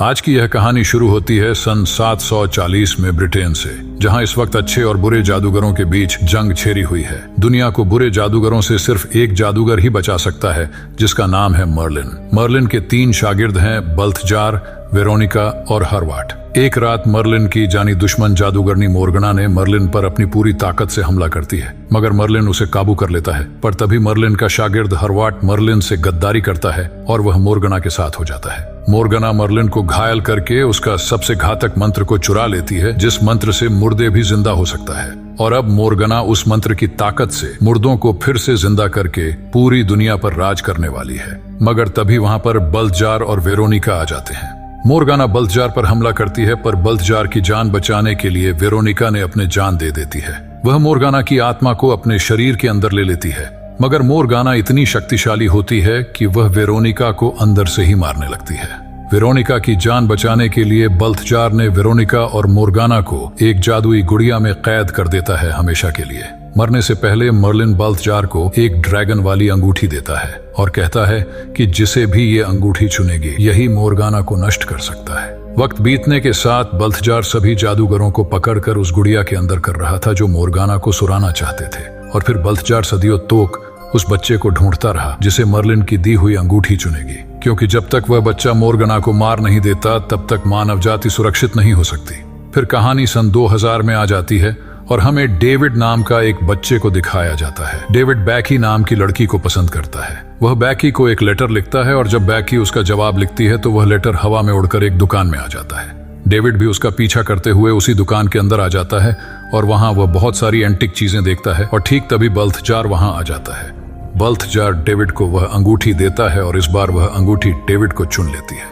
आज की यह कहानी शुरू होती है सन 740 में ब्रिटेन से, जहां इस वक्त अच्छे और बुरे जादूगरों के बीच जंग छेड़ी हुई है। दुनिया को बुरे जादूगरों से सिर्फ एक जादूगर ही बचा सकता है, जिसका नाम है मर्लिन। मर्लिन के 3 शागिर्द हैं, बल्थजार, वेरोनिका और हरवाट। एक रात मर्लिन की जानी दुश्मन जादूगरनी मोर्गना ने मर्लिन पर अपनी पूरी ताकत से हमला करती है, मगर मर्लिन उसे काबू कर लेता है। पर तभी मर्लिन का शागिर्द हरवाट मर्लिन से गद्दारी करता है और वह मोर्गना के साथ हो जाता है। मोर्गना मर्लिन को घायल करके उसका सबसे घातक मंत्र को चुरा लेती है, जिस मंत्र से मुर्दे भी जिंदा हो सकता है। और अब मोर्गना उस मंत्र की ताकत से मुर्दों को फिर से जिंदा करके पूरी दुनिया पर राज करने वाली है। मगर तभी वहां पर बल्थजार और वेरोनिका आ जाते हैं। मोर्गना बल्थजार पर हमला करती है, पर बल्थजार की जान बचाने के लिए वेरोनिका ने अपने जान दे देती है। वह मोर्गना की आत्मा को अपने शरीर के अंदर ले लेती है, मगर मोर्गना इतनी शक्तिशाली होती है कि वह वेरोनिका को अंदर से ही मारने लगती है। वेरोनिका की जान बचाने के लिए बल्थजार ने वेरोनिका और मोर्गना को एक जादुई गुड़िया में कैद कर देता है हमेशा के लिए। मरने से पहले मर्लिन बल्थजार को एक ड्रैगन वाली अंगूठी देता है और कहता है कि जिसे भी ये अंगूठी चुनेगी, यही मोर्गना को नष्ट कर सकता है। वक्त बीतने के साथ बल्थजार सभी जादूगरों को पकड़कर उस गुड़िया के अंदर कर रहा था जो मोर्गना को सुराना चाहते थे। और फिर बल्थजार सदियों तक उस बच्चे को ढूंढता रहा जिसे मर्लिन की दी हुई अंगूठी चुनेगी, क्योंकि जब तक वह बच्चा मोर्गना को मार नहीं देता तब तक मानव जाति सुरक्षित नहीं हो सकती। फिर कहानी सन 2000 में आ जाती है और हमें डेविड नाम का एक बच्चे को दिखाया जाता है। डेविड बैकी नाम की लड़की को पसंद करता है। वह बैकी को एक लेटर लिखता है और जब बैकी उसका जवाब लिखती है तो वह लेटर हवा में उड़कर एक दुकान में आ जाता है। डेविड भी उसका पीछा करते हुए उसी दुकान के अंदर आ जाता है और वहां वह बहुत सारी एंटिक चीजें देखता है और ठीक तभी बल्थजार वहां आ जाता है। बल्थजार डेविड को वह अंगूठी देता है और इस बार वह अंगूठी डेविड को चुन लेती है,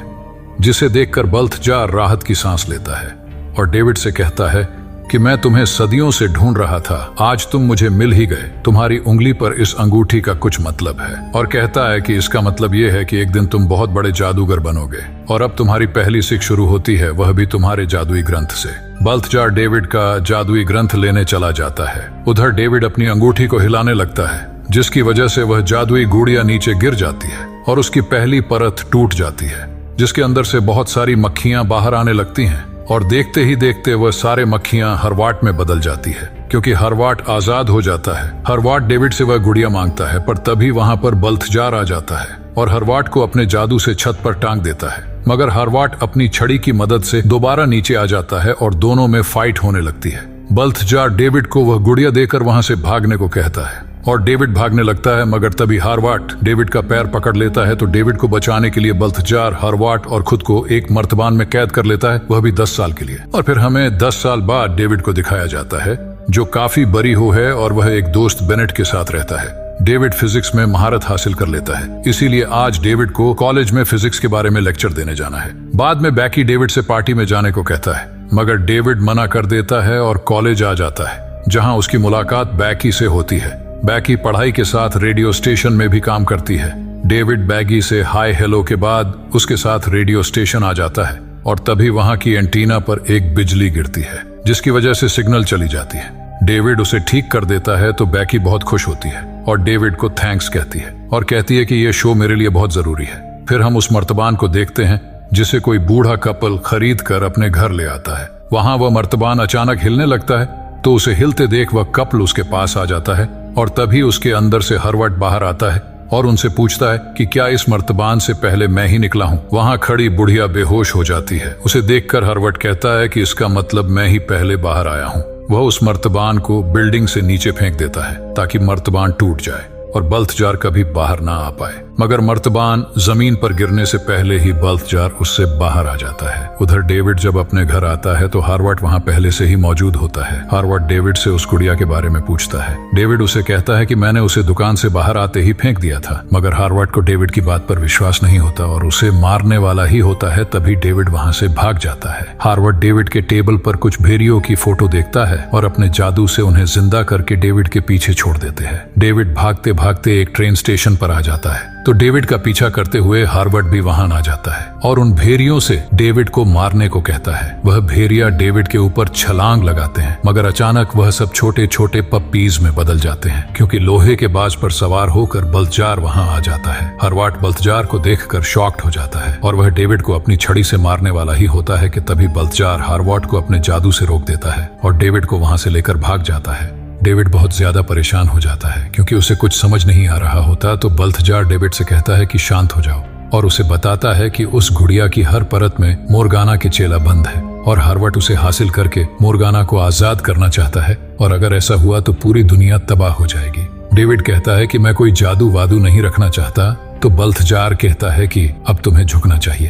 जिसे देखकर बल्थजार राहत की सांस लेता है और डेविड से कहता है कि मैं तुम्हें सदियों से ढूंढ रहा था, आज तुम मुझे मिल ही गए। तुम्हारी उंगली पर इस अंगूठी का कुछ मतलब है। और कहता है कि इसका मतलब यह है कि एक दिन तुम बहुत बड़े जादूगर बनोगे। और अब तुम्हारी पहली सीख शुरू होती है, वह भी तुम्हारे जादुई ग्रंथ से। बल्थजार डेविड का जादुई ग्रंथ लेने चला जाता है। उधर डेविड अपनी अंगूठी को हिलाने लगता है, जिसकी वजह से वह जादुई गुड़िया नीचे गिर जाती है और उसकी पहली परत टूट जाती है, जिसके अंदर से बहुत सारी मक्खियां बाहर आने लगती हैं। और देखते ही देखते वह सारे मक्खियां हरवाट में बदल जाती है, क्योंकि हरवाट आजाद हो जाता है। हरवाट डेविड से वह गुड़िया मांगता है, पर तभी वहां पर बल्थजार आ जाता है और हरवाट को अपने जादू से छत पर टांग देता है। मगर हरवाट अपनी छड़ी की मदद से दोबारा नीचे आ जाता है और दोनों में फाइट होने लगती है। बल्थजार डेविड को वह गुड़िया देकर वहां से भागने को कहता है और डेविड भागने लगता है, मगर तभी हरवाट डेविड का पैर पकड़ लेता है। तो डेविड को बचाने के लिए बल्थजार हरवाट और खुद को एक मर्तबान में कैद कर लेता है, वह भी 10 साल के लिए। और फिर हमें 10 साल बाद डेविड को दिखाया जाता है, जो काफी बड़ी हो है और वह एक दोस्त बेनेट के साथ रहता है। डेविड फिजिक्स में महारत हासिल कर लेता है, इसीलिए आज डेविड को कॉलेज में फिजिक्स के बारे में लेक्चर देने जाना है। बाद में बैकी डेविड से पार्टी में जाने को कहता है, मगर डेविड मना कर देता है और कॉलेज आ जाता है, जहाँ उसकी मुलाकात बैकी से होती है। बैकी पढ़ाई के साथ रेडियो स्टेशन में भी काम करती है। डेविड बैगी से हाय हेलो के बाद उसके साथ रेडियो स्टेशन आ जाता है और तभी वहां की एंटीना पर एक बिजली गिरती है, जिसकी वजह से सिग्नल चली जाती है। डेविड उसे ठीक कर देता है तो बैकी बहुत खुश होती है और डेविड को थैंक्स कहती है और कहती है कि यह शो मेरे लिए बहुत जरूरी है। फिर हम उस मर्तबान को देखते हैं जिसे कोई बूढ़ा कपल खरीद कर अपने घर ले आता है। वहां वह मर्तबान अचानक हिलने लगता है, तो उसे हिलते देख वह कपल उसके पास आ जाता है और तभी उसके अंदर से हरवाट बाहर आता है और उनसे पूछता है कि क्या इस मर्तबान से पहले मैं ही निकला हूँ। वहां खड़ी बुढ़िया बेहोश हो जाती है। उसे देखकर हरवाट कहता है कि इसका मतलब मैं ही पहले बाहर आया हूँ। वह उस मर्तबान को बिल्डिंग से नीचे फेंक देता है ताकि मर्तबान टूट जाए और बल्थजार कभी बाहर ना आ पाए। मगर मर्तबान जमीन पर गिरने से पहले ही बल्थजार उससे बाहर आ जाता है। उधर डेविड जब अपने घर आता है तो हरवाट वहां पहले से ही मौजूद होता है। हरवाट डेविड से उस गुड़िया के बारे में पूछता है। डेविड उसे कहता है कि मैंने उसे दुकान से बाहर आते ही फेंक दिया था, मगर हरवाट को डेविड की बात पर विश्वास नहीं होता और उसे मारने वाला ही होता है। तभी डेविड वहां से भाग जाता है। हरवाट डेविड के टेबल पर कुछ भेड़ियों की फोटो देखता है और अपने जादू से उन्हें जिंदा करके डेविड के पीछे छोड़ देते हैं। डेविड भागते भागते एक ट्रेन स्टेशन पर आ जाता है, तो डेविड का पीछा करते हुए हार्वर्ड भी वहां आ जाता है और उन भेड़ियों से डेविड को मारने को कहता है। वह भेड़िया डेविड के ऊपर छलांग लगाते हैं, मगर अचानक वह सब छोटे छोटे पप्पीज में बदल जाते हैं, क्योंकि लोहे के बाज पर सवार होकर बल्थजार वहां आ जाता है। हार्वर्ड बल्थजार को देखकर शॉक्ड हो जाता है और वह डेविड को अपनी छड़ी से मारने वाला ही होता है कि तभी बल्थजार हार्वर्ड को अपने जादू से रोक देता है और डेविड को वहां से लेकर भाग जाता है। डेविड बहुत ज्यादा परेशान हो जाता है क्योंकि उसे कुछ समझ नहीं आ रहा होता। तो बल्थजार डेविड से कहता है कि शांत हो जाओ और उसे बताता है कि उस गुड़िया की हर परत में मोर्गाना के चेला बंद है और हार्वर्ड उसे हासिल करके मोर्गाना को आजाद करना चाहता है और अगर ऐसा हुआ तो पूरी दुनिया तबाह हो जाएगी। डेविड कहता है कि मैं कोई जादू वादू नहीं रखना चाहता। तो बल्थजार कहता है कि अब तुम्हें झुकना चाहिए।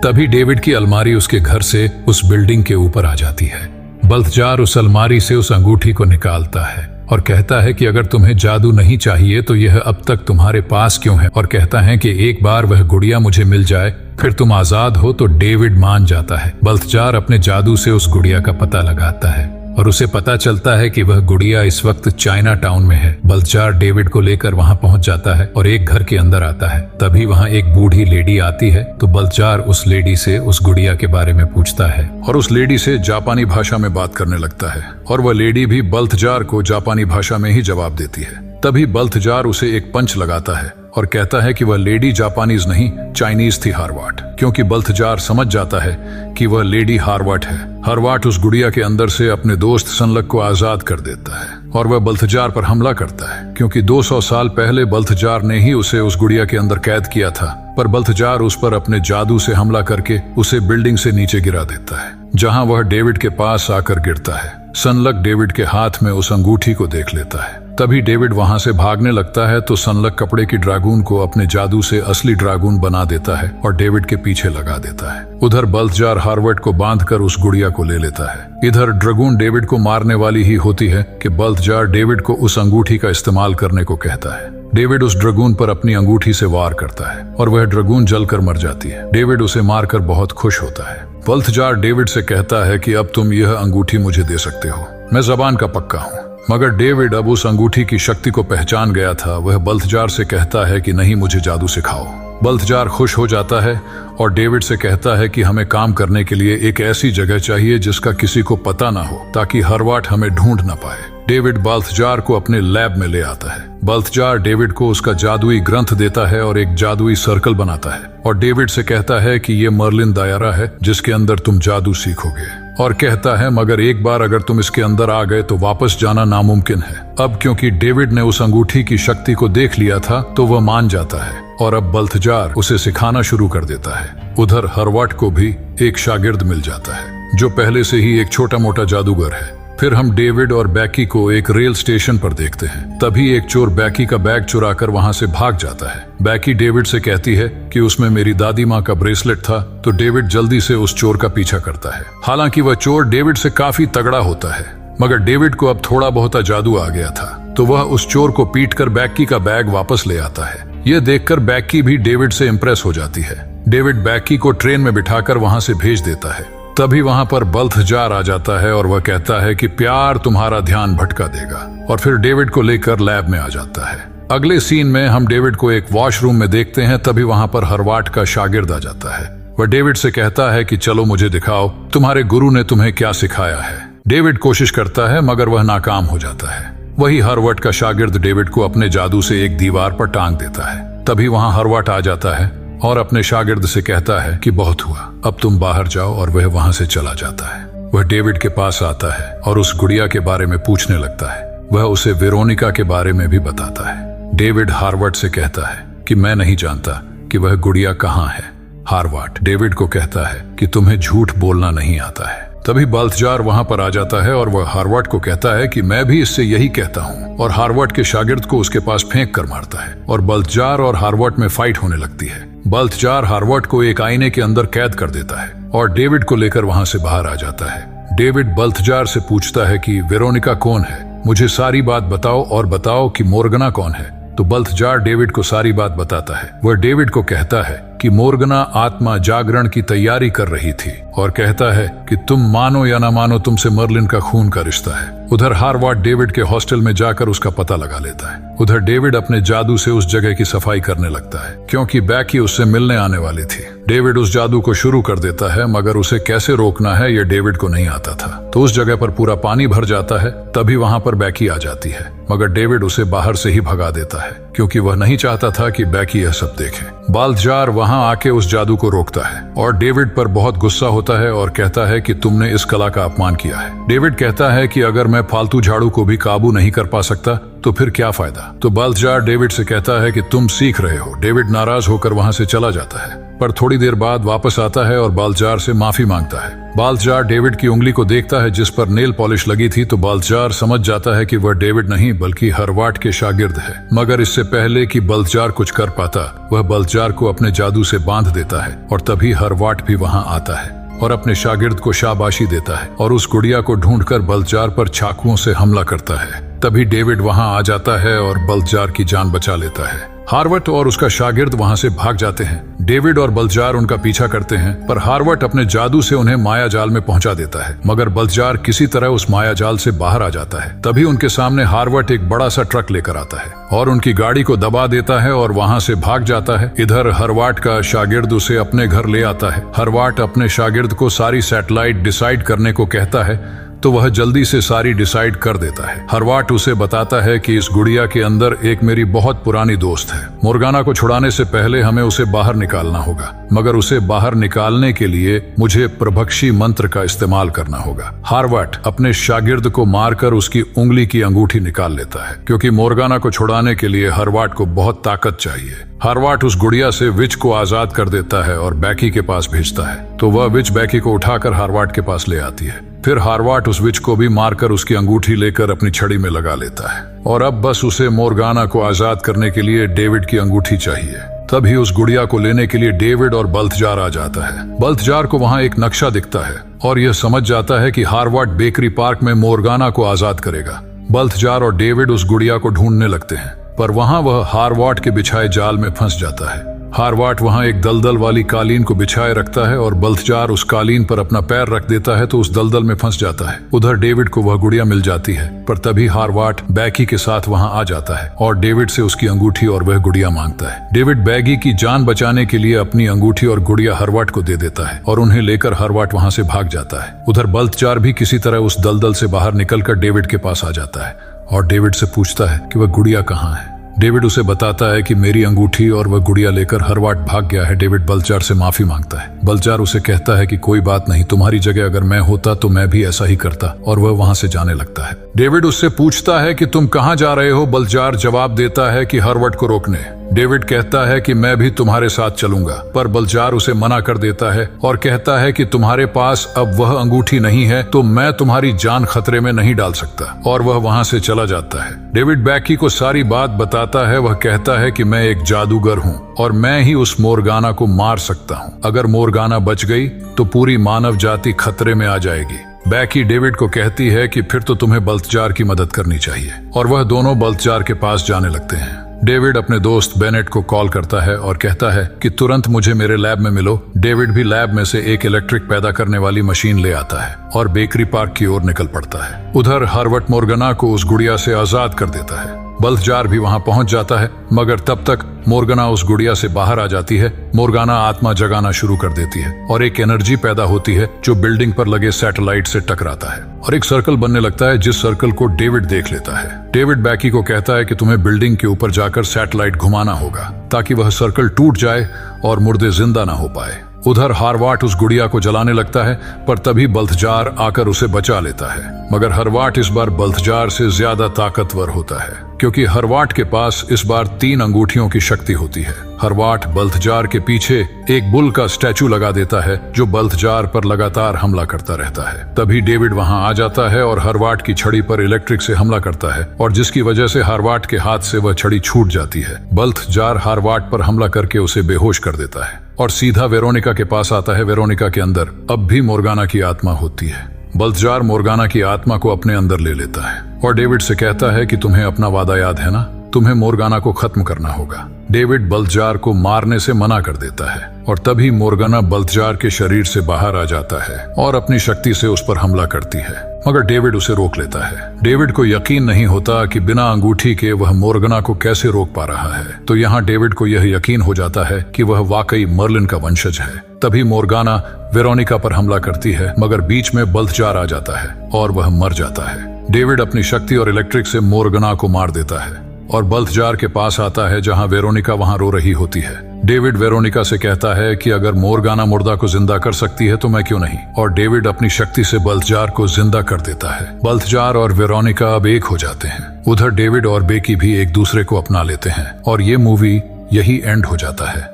तभी डेविड की अलमारी उसके घर से उस बिल्डिंग के ऊपर आ जाती है। बल्थजार उस अलमारी से उस अंगूठी को निकालता है और कहता है कि अगर तुम्हें जादू नहीं चाहिए तो यह अब तक तुम्हारे पास क्यों है, और कहता है कि एक बार वह गुड़िया मुझे मिल जाए फिर तुम आजाद हो। तो डेविड मान जाता है। बल्थजार अपने जादू से उस गुड़िया का पता लगाता है और उसे पता चलता है कि वह गुड़िया इस वक्त चाइना टाउन में है। बल्थजार डेविड को लेकर वहां पहुंच जाता है और एक घर के अंदर आता है। तभी वहां एक बूढ़ी लेडी आती है। तो बल्थजार उस लेडी से उस गुड़िया के बारे में पूछता है और उस लेडी से जापानी भाषा में बात करने लगता है और वह लेडी भी बल्थजार को जापानी भाषा में ही जवाब देती है। तभी बल्थजार उसे एक पंच लगाता है और कहता है कि वह लेडी जापानीज नहीं चाइनीज थी हार्वर्ड, क्योंकि बल्थजार समझ जाता है कि वह लेडी हार्वर्ड है। हार्वर्ड उस गुड़िया के अंदर से अपने दोस्त सनलक को आजाद कर देता है और वह बल्थजार पर हमला करता है, क्योंकि 200 साल पहले बल्थजार ने ही उसे उस गुड़िया के अंदर कैद किया था। पर बल्थजार उस पर अपने जादू से हमला करके उसे बिल्डिंग से नीचे गिरा देता है, जहां वह डेविड के पास आकर गिरता है। सनलक डेविड के हाथ में उस अंगूठी को देख लेता है। तभी डेविड वहां से भागने लगता है तो सनलक कपड़े की ड्रैगून को अपने जादू से असली ड्रैगून बना देता है और डेविड के पीछे लगा देता है। उधर बल्थजार हार्वर्ड को बांधकर उस गुड़िया को ले लेता है। इधर ड्रैगून डेविड को मारने वाली ही होती है कि बल्थजार डेविड को उस अंगूठी का इस्तेमाल करने को कहता है। डेविड उस ड्रैगून पर अपनी अंगूठी से वार करता है और वह ड्रैगून जलकर मर जाती है। डेविड उसे मारकर बहुत खुश होता है। बल्थजार डेविड से कहता है कि अब तुम यह अंगूठी मुझे दे सकते हो, मैं जबान का पक्का हूँ। मगर डेविड अब उस अंगूठी की शक्ति को पहचान गया था। वह बल्थजार से कहता है कि नहीं, मुझे जादू सिखाओ। बल्थजार खुश हो जाता है और डेविड से कहता है कि हमें काम करने के लिए एक ऐसी जगह चाहिए जिसका किसी को पता ना हो, ताकि हार्वर्ड हमें ढूंढ ना पाए। डेविड बल्थजार को अपने लैब में ले आता है। बल्थजार डेविड को उसका जादुई ग्रंथ देता है और एक जादुई सर्कल बनाता है और डेविड से कहता है कि ये मर्लिन दायरा है जिसके अंदर तुम जादू सीखोगे, और कहता है मगर एक बार अगर तुम इसके अंदर आ गए तो वापस जाना नामुमकिन है। अब क्योंकि डेविड ने उस अंगूठी की शक्ति को देख लिया था तो वह मान जाता है और अब बल्थजार उसे सिखाना शुरू कर देता है। उधर हार्वर्ड को भी एक शागिर्द मिल जाता है जो पहले से ही एक छोटा मोटा जादूगर है। फिर हम डेविड और बैकी को एक रेल स्टेशन पर देखते हैं। तभी एक चोर बैकी का बैग चुराकर वहां से भाग जाता है। बैकी डेविड से कहती है कि उसमें मेरी दादी माँ का ब्रेसलेट था, तो डेविड जल्दी से उस चोर का पीछा करता है। हालांकि वह चोर डेविड से काफी तगड़ा होता है, मगर डेविड को अब थोड़ा बहुत जादू आ गया था, तो वह उस चोर को पीटकर बैकी का बैग वापस ले आता है। यह देखकर बैकी भी डेविड से इम्प्रेस हो जाती है। डेविड बैकी को ट्रेन में बिठाकर वहां से भेज देता है। तभी वहां पर बल्थजार आ जाता है और वह कहता है कि प्यार तुम्हारा ध्यान भटका देगा, और फिर डेविड को लेकर लैब में आ जाता है। अगले सीन में हम डेविड को एक वॉशरूम में देखते हैं। तभी वहां पर हार्वर्ड का शागिर्द आ जाता है। वह डेविड से कहता है कि चलो मुझे दिखाओ तुम्हारे गुरु ने तुम्हें क्या सिखाया है। डेविड कोशिश करता है मगर वह नाकाम हो जाता है। वही हार्वर्ड का शागिर्द डेविड को अपने जादू से एक दीवार पर टांग देता है। तभी वहां हार्वर्ड आ जाता है और अपने शागिर्द से कहता है कि बहुत हुआ, अब तुम बाहर जाओ, और वह वहां से चला जाता है। वह डेविड के पास आता है और उस गुड़िया के बारे में पूछने लगता है। वह उसे वेरोनिका के बारे में भी बताता है। डेविड हार्वर्ड से कहता है कि मैं नहीं जानता कि वह गुड़िया कहाँ है। हार्वर्ड डेविड को कहता है कि तुम्हें झूठ बोलना नहीं आता है। तभी बल्थजार वहां पर आ जाता है और वह हार्वर्ड को कहता है कि मैं भी इससे यही कहता हूं, और हार्वर्ड के शागिर्द को उसके पास फेंक कर मारता है और बल्थजार और हार्वर्ड में फाइट होने लगती है। बल्थजार हार्वर्ड को एक आईने के अंदर कैद कर देता है और डेविड को लेकर वहां से बाहर आ जाता है। डेविड बल्थजार से पूछता है कि वेरोनिका कौन है, मुझे सारी बात बताओ, और बताओ कि मोर्गना कौन है। तो बल्थजार डेविड को सारी बात बताता है। वह डेविड को कहता है कि मोर्गना आत्मा जागरण की तैयारी कर रही थी, और कहता है कि तुम मानो या ना मानो तुमसे मर्लिन का खून का रिश्ता है। उधर हार्वर्ड डेविड के हॉस्टल में जाकर उसका पता लगा लेता है उधर डेविड अपने जादू से उस जगह की सफाई करने लगता है क्योंकि बैकी उससे मिलने आने वाली थी। डेविड उस जादू को शुरू कर देता है, मगर उसे कैसे रोकना है यह डेविड को नहीं आता था। तो उस जगह पर पूरा पानी भर जाता है। तभी वहां पर बैकी आ जाती है, मगर डेविड उसे बाहर से ही भगा देता है क्योंकि वह नहीं चाहता था कि बैकी यह सब देखे। बाल्थजार वहां आके उस जादू को रोकता है और डेविड पर बहुत गुस्सा होता है और कहता है कि तुमने इस कला का अपमान किया है। डेविड कहता है कि अगर मैं फालतू झाड़ू को भी काबू नहीं कर पा सकता तो फिर क्या फायदा। तो बाल्थजार डेविड से कहता है कि तुम सीख रहे हो। डेविड नाराज होकर वहां से चला जाता है, पर थोड़ी देर बाद वापस आता है और बाल्थजार से माफी मांगता है। बाल्थजार डेविड की उंगली को देखता है जिस पर नेल पॉलिश लगी थी, तो बाल्थजार समझ जाता है कि वह डेविड नहीं बल्कि हरवाट के शागिर्द है। मगर इससे पहले कि बाल्थजार कुछ कर पाता, वह बाल्थजार को अपने जादू से बांध देता है और तभी हरवाट भी वहां आता है और अपने शागिर्द को शाबाशी देता है और उस गुड़िया को ढूंढकर बाल्थजार पर चाकुओं से हमला करता है। तभी डेविड वहां आ जाता है और बाल्थजार की जान बचा लेता है। हार्वट और उसका शागिर्द वहां से भाग जाते हैं। डेविड और बाल्थजार उनका पीछा करते हैं, पर हार्वट अपने जादू से उन्हें माया जाल में पहुंचा देता है, मगर बाल्थजार किसी तरह उस माया जाल से बाहर आ जाता है। तभी उनके सामने हार्वट एक बड़ा सा ट्रक लेकर आता है और उनकी गाड़ी को दबा देता है और वहां से भाग जाता है। इधर हरवाट का शागिर्द उसे अपने घर ले आता है। हरवाट अपने शागिर्द को सारी सैटेलाइट डिसाइड करने को कहता है, तो वह जल्दी से सारी डिसाइड कर देता है। हरवाट उसे बताता है कि इस गुड़िया के अंदर एक मेरी बहुत पुरानी दोस्त है। मोर्गाना को छुड़ाने से पहले हमें उसे बाहर निकालना होगा, मगर उसे बाहर निकालने के लिए मुझे प्रभक्षी मंत्र का इस्तेमाल करना होगा। हार्वट अपने शागिर्द को मारकर उसकी उंगली की अंगूठी निकाल लेता है क्योंकि मोर्गाना को छुड़ाने के लिए हरवाट को बहुत ताकत चाहिए। हार्वट उस गुड़िया से विच को आजाद कर देता है और बैकी के पास भेजता है, तो वह विच बैकी को उठाकर हार्वट के पास ले आती है। फिर हार्वट उस विच को भी मारकर उसकी अंगूठी लेकर अपनी छड़ी में लगा लेता है और अब बस उसे मोर्गाना को आजाद करने के लिए डेविड की अंगूठी चाहिए। तभी उस गुड़िया को लेने के लिए डेविड और बाल्थजार आ जाता है। बाल्थजार को वहां एक नक्शा दिखता है और यह समझ जाता है कि हार्वट बेकरी पार्क में मोर्गाना को आजाद करेगा। बाल्थजार और डेविड उस गुड़िया को ढूंढने लगते हैं, पर वहां वह हार्वट के बिछाए जाल में फंस जाता है। हार्वट वहां एक दलदल वाली कालीन को बिछाए रखता है और बाल्थजार उस कालीन पर अपना पैर रख देता है तो उस दलदल में फंस जाता है। उधर डेविड को वह गुड़िया मिल जाती है, पर तभी हार्वट बैगी के साथ वहां आ जाता है और डेविड से उसकी अंगूठी और वह गुड़िया मांगता है। डेविड बैगी की जान बचाने के लिए अपनी अंगूठी और गुड़िया हार्वट को दे देता है और उन्हें लेकर हार्वट वहां से भाग जाता है। उधर बाल्थजार भी किसी तरह उस दलदल से बाहर निकलकर डेविड के पास आ जाता है और डेविड से पूछता है कि वह गुड़िया कहाँ है। डेविड उसे बताता है कि मेरी अंगूठी और वह गुड़िया लेकर हरवाट भाग गया है। डेविड बाल्थजार से माफी मांगता है। बाल्थजार उसे कहता है कि कोई बात नहीं, तुम्हारी जगह अगर मैं होता तो मैं भी ऐसा ही करता, और वह वहां से जाने लगता है। डेविड उससे पूछता है कि तुम कहां जा रहे हो। बाल्थजार जवाब देता है कि हरवट को रोकने। डेविड कहता है कि मैं भी तुम्हारे साथ चलूंगा, पर बाल्थजार उसे मना कर देता है और कहता है कि तुम्हारे पास अब वह अंगूठी नहीं है तो मैं तुम्हारी जान खतरे में नहीं डाल सकता, और वह वहां से चला जाता है। डेविड बैकी को सारी बात बताता है। वह कहता है कि मैं एक जादूगर हूँ और मैं ही उस मोर्गाना को मार सकता हूँ। अगर मोर्गाना बच गई तो पूरी मानव जाति खतरे में आ जाएगी। बैकी डेविड को कहती है कि फिर तो तुम्हें बाल्थजार की मदद करनी चाहिए, और वह दोनों बाल्थजार के पास जाने लगते हैं। डेविड अपने दोस्त बेनेट को कॉल करता है और कहता है कि तुरंत मुझे मेरे लैब में मिलो। डेविड भी लैब में से एक इलेक्ट्रिक पैदा करने वाली मशीन ले आता है और बेकरी पार्क की ओर निकल पड़ता है। उधर हरवट मोर्गाना को उस गुड़िया से आजाद कर देता है। बाल्थजार भी वहां पहुंच जाता है, मगर तब तक मोर्गाना उस गुड़िया से बाहर आ जाती है। मोर्गाना आत्मा जगाना शुरू कर देती है और एक एनर्जी पैदा होती है जो बिल्डिंग पर लगे सैटेलाइट से टकराता है और एक सर्कल बनने लगता है, जिस सर्कल को डेविड देख लेता है। डेविड बैकी को कहता है कि तुम्हें बिल्डिंग के ऊपर जाकर सैटेलाइट घुमाना होगा ताकि वह सर्कल टूट जाए और मुर्दे जिंदा ना हो पाए। उधर हार्वाट उस गुड़िया को जलाने लगता है, पर तभी बाल्थजार आकर उसे बचा लेता है। मगर हार्वाट इस बार बाल्थजार से ज्यादा ताकतवर होता है, क्योंकि हार्वाट के पास इस बार 3 अंगूठियों की शक्ति होती है। हार्वाट बाल्थजार के पीछे एक बुल का स्टैचू लगा देता है जो बाल्थजार पर लगातार हमला करता रहता है। तभी डेविड वहां आ जाता है और हार्वाट की छड़ी पर इलेक्ट्रिक से हमला करता है, और जिसकी वजह से हार्वाट के हाथ से वह छड़ी छूट जाती है। बाल्थजार हार्वाट पर हमला करके उसे बेहोश कर देता है और सीधा वेरोनिका के पास आता है। वेरोनिका के अंदर अब भी मोर्गाना की आत्मा होती है। बाल्थजार मोर्गाना की आत्मा को अपने अंदर ले लेता है और डेविड से कहता है कि तुम्हें अपना वादा याद है ना, तुम्हें मोर्गाना को खत्म करना होगा। डेविड बल्थजार को मारने से मना कर देता है और तभी मोर्गाना बल्थजार के शरीर से बाहर आ जाता है और अपनी शक्ति से उस पर हमला करती है, मगर डेविड उसे रोक लेता है। डेविड को यकीन नहीं होता कि बिना अंगूठी के वह मोर्गाना को कैसे रोक पा रहा है। तो यहाँ डेविड को यह यकीन हो जाता है कि वह वाकई मर्लिन का वंशज है। तभी मोर्गाना वेरोनिका पर हमला करती है, मगर बीच में बल्थजार आ जाता है और वह मर जाता है। डेविड अपनी शक्ति और इलेक्ट्रिक से मोर्गाना को मार देता है और बल्थजार के पास आता है जहां वेरोनिका वहां रो रही होती है। डेविड वेरोनिका से कहता है कि अगर मोर्गाना मुर्दा को जिंदा कर सकती है तो मैं क्यों नहीं, और डेविड अपनी शक्ति से बल्थजार को जिंदा कर देता है। बल्थजार और वेरोनिका अब एक हो जाते हैं। उधर डेविड और बेकी भी एक दूसरे को अपना लेते हैं और ये मूवी यही एंड हो जाता है।